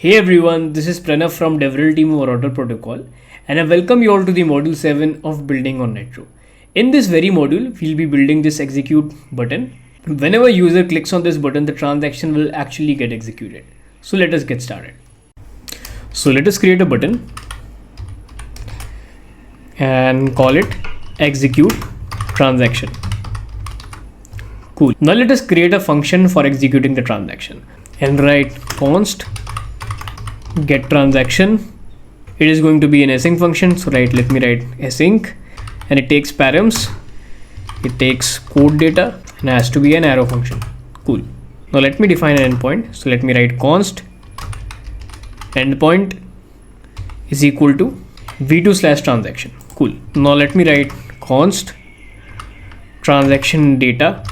Hey everyone, this is Pranav from DevRel team of Router Protocol, and I welcome you all to the module 7 of building on Nitro. In this very module, we'll be building this execute button. Whenever a user clicks on this button, the transaction will actually get executed. So let us get started. So let us create a button and call it execute transaction. Cool. Now let us create a function for executing the transaction and write const get transaction. It is going to be an async function, so let me write async, and it takes params, it takes code data, and has to be an arrow function. Cool. Now let me define an endpoint, so let me write const endpoint is equal to v2/transaction. Cool. Now let me write const transaction data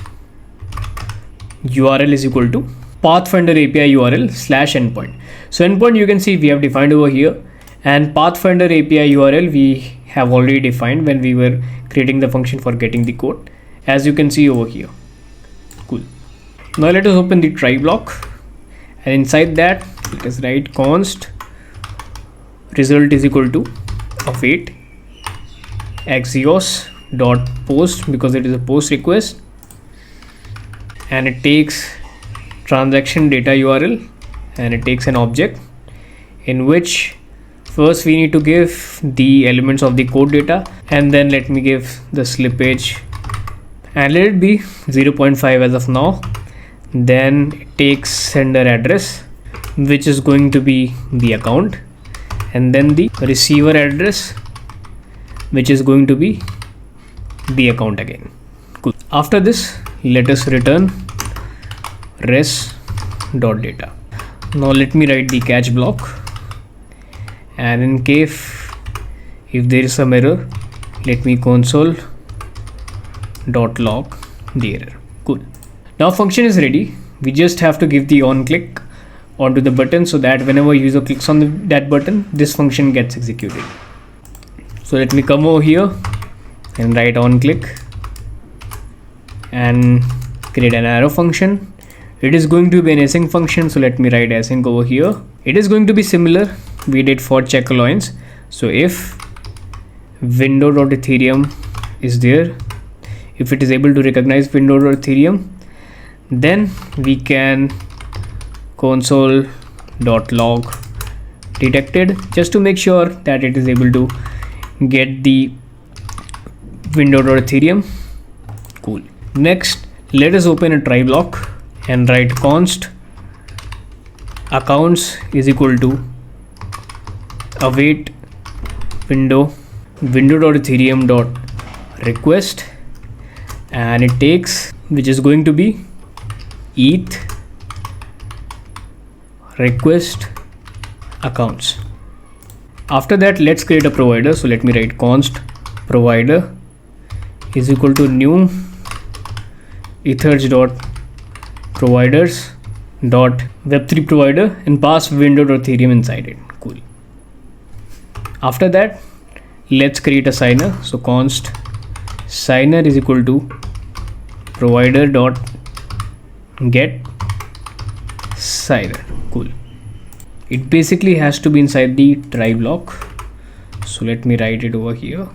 URL is equal to Pathfinder API URL /endpoint. So endpoint you can see we have defined over here, and Pathfinder API URL we have already defined when we were creating the function for getting the code, as you can see over here. Cool. Now let us open the try block, and inside that let us write const result is equal to await axios dot post, because it is a post request, and it takes transaction data URL, and it takes an object in which first we need to give the elements of the code data, and then let me give the slippage and let it be 0.5 as of now. Then it takes sender address, which is going to be the account, and then the receiver address, which is going to be the account again. Cool. After this, let us return res.data. Now let me write the catch block, and in case if there is some error, let me console.log the error. Cool. Now function is ready. We just have to give the on click onto the button, so that whenever user clicks on that button, this function gets executed. So let me come over here and write on click and create an arrow function. It is going to be an async function, so let me write async over here. It is going to be similar we did for check allowance. So if window.ethereum is there, if it is able to recognize window.ethereum, then we can console.log detected, just to make sure that it is able to get the window.ethereum. Cool. Next, let us open a try block and write const accounts is equal to await window.ethereum.request, and it takes, which is going to be eth request accounts. After that, let's create a provider, so let me write const provider is equal to new ethers.providers dot web3 provider and pass window.ethereum inside it. Cool. After that, let's create a signer, so const signer is equal to provider dot get signer. Cool. It basically has to be inside the try block, so let me write it over here.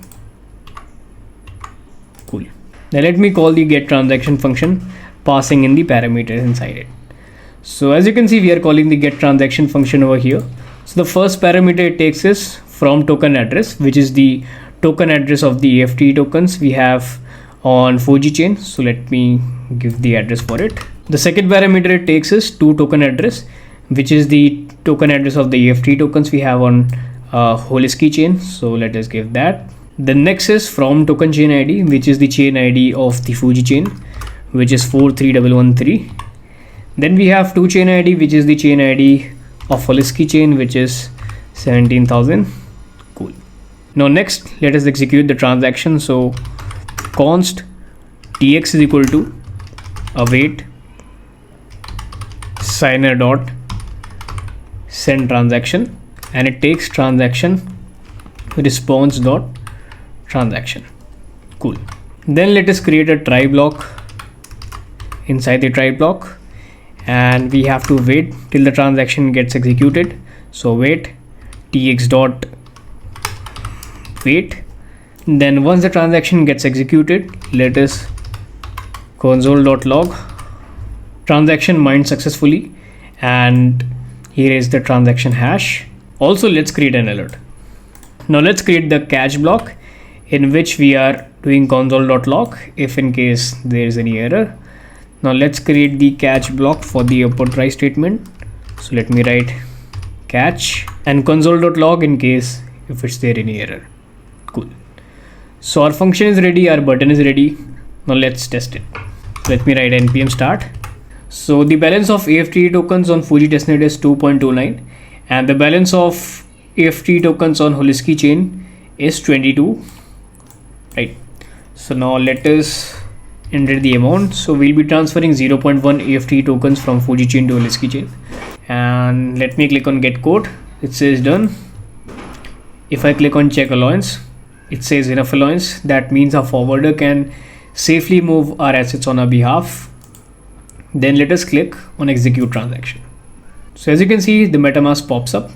Cool. Now let me call the get transaction function, passing in the parameters inside it. So as you can see, we are calling the get transaction function over here. So the first parameter it takes is from token address, which is the token address of the EFT tokens we have on 4G chain. So let me give the address for it. The second parameter it takes is to token address, which is the token address of the EFT tokens we have on Holisky chain. So let us give that. The next is from token chain ID, which is the chain ID of the Fuji chain, which is 43113. Then we have to chain ID, which is the chain ID of Holisky chain, which is 17,000. Cool. Now next, let us execute the transaction. So const tx is equal to await signer dot send transaction, and it takes transaction response dot transaction. Cool. Then let us create a try block inside the try block, and we have to wait till the transaction gets executed. So wait tx dot wait. Then once the transaction gets executed, let us console.log transaction mined successfully, and here is the transaction hash. Also, let's create an alert. Now let's create the catch block in which we are doing console.log if in case there is any error. Now let's create the catch block for the upward try statement. So let me write catch and console.log in case if it's there any error. Cool. So our function is ready, our button is ready. Now let's test it. Let me write npm start. So the balance of AFT tokens on Fuji testnet is 2.29 and the balance of AFT tokens on Holinsky chain is 22, right? So now let us enter the amount. So we'll be transferring 0.1 AFT tokens from Fuji chain to Holinsky chain, and let me click on get code. It says done. If I click on check allowance, it says enough allowance. That means our forwarder can safely move our assets on our behalf. Then let us click on execute transaction. So as you can see, the MetaMask pops up.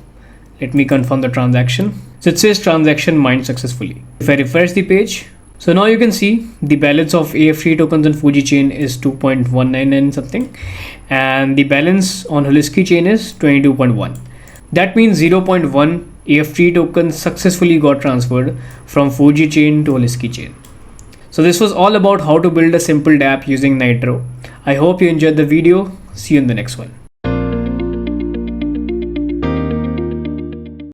Let me confirm the transaction. So it says transaction mined successfully. If I refresh the page, so now you can see the balance of AFT tokens on Fuji chain is 2.199 something, and the balance on Holinsky chain is 22.1. That means 0.1 AFT tokens successfully got transferred from Fuji chain to Holinsky chain. So this was all about how to build a simple DApp using Nitro. I hope you enjoyed the video. See you in the next one.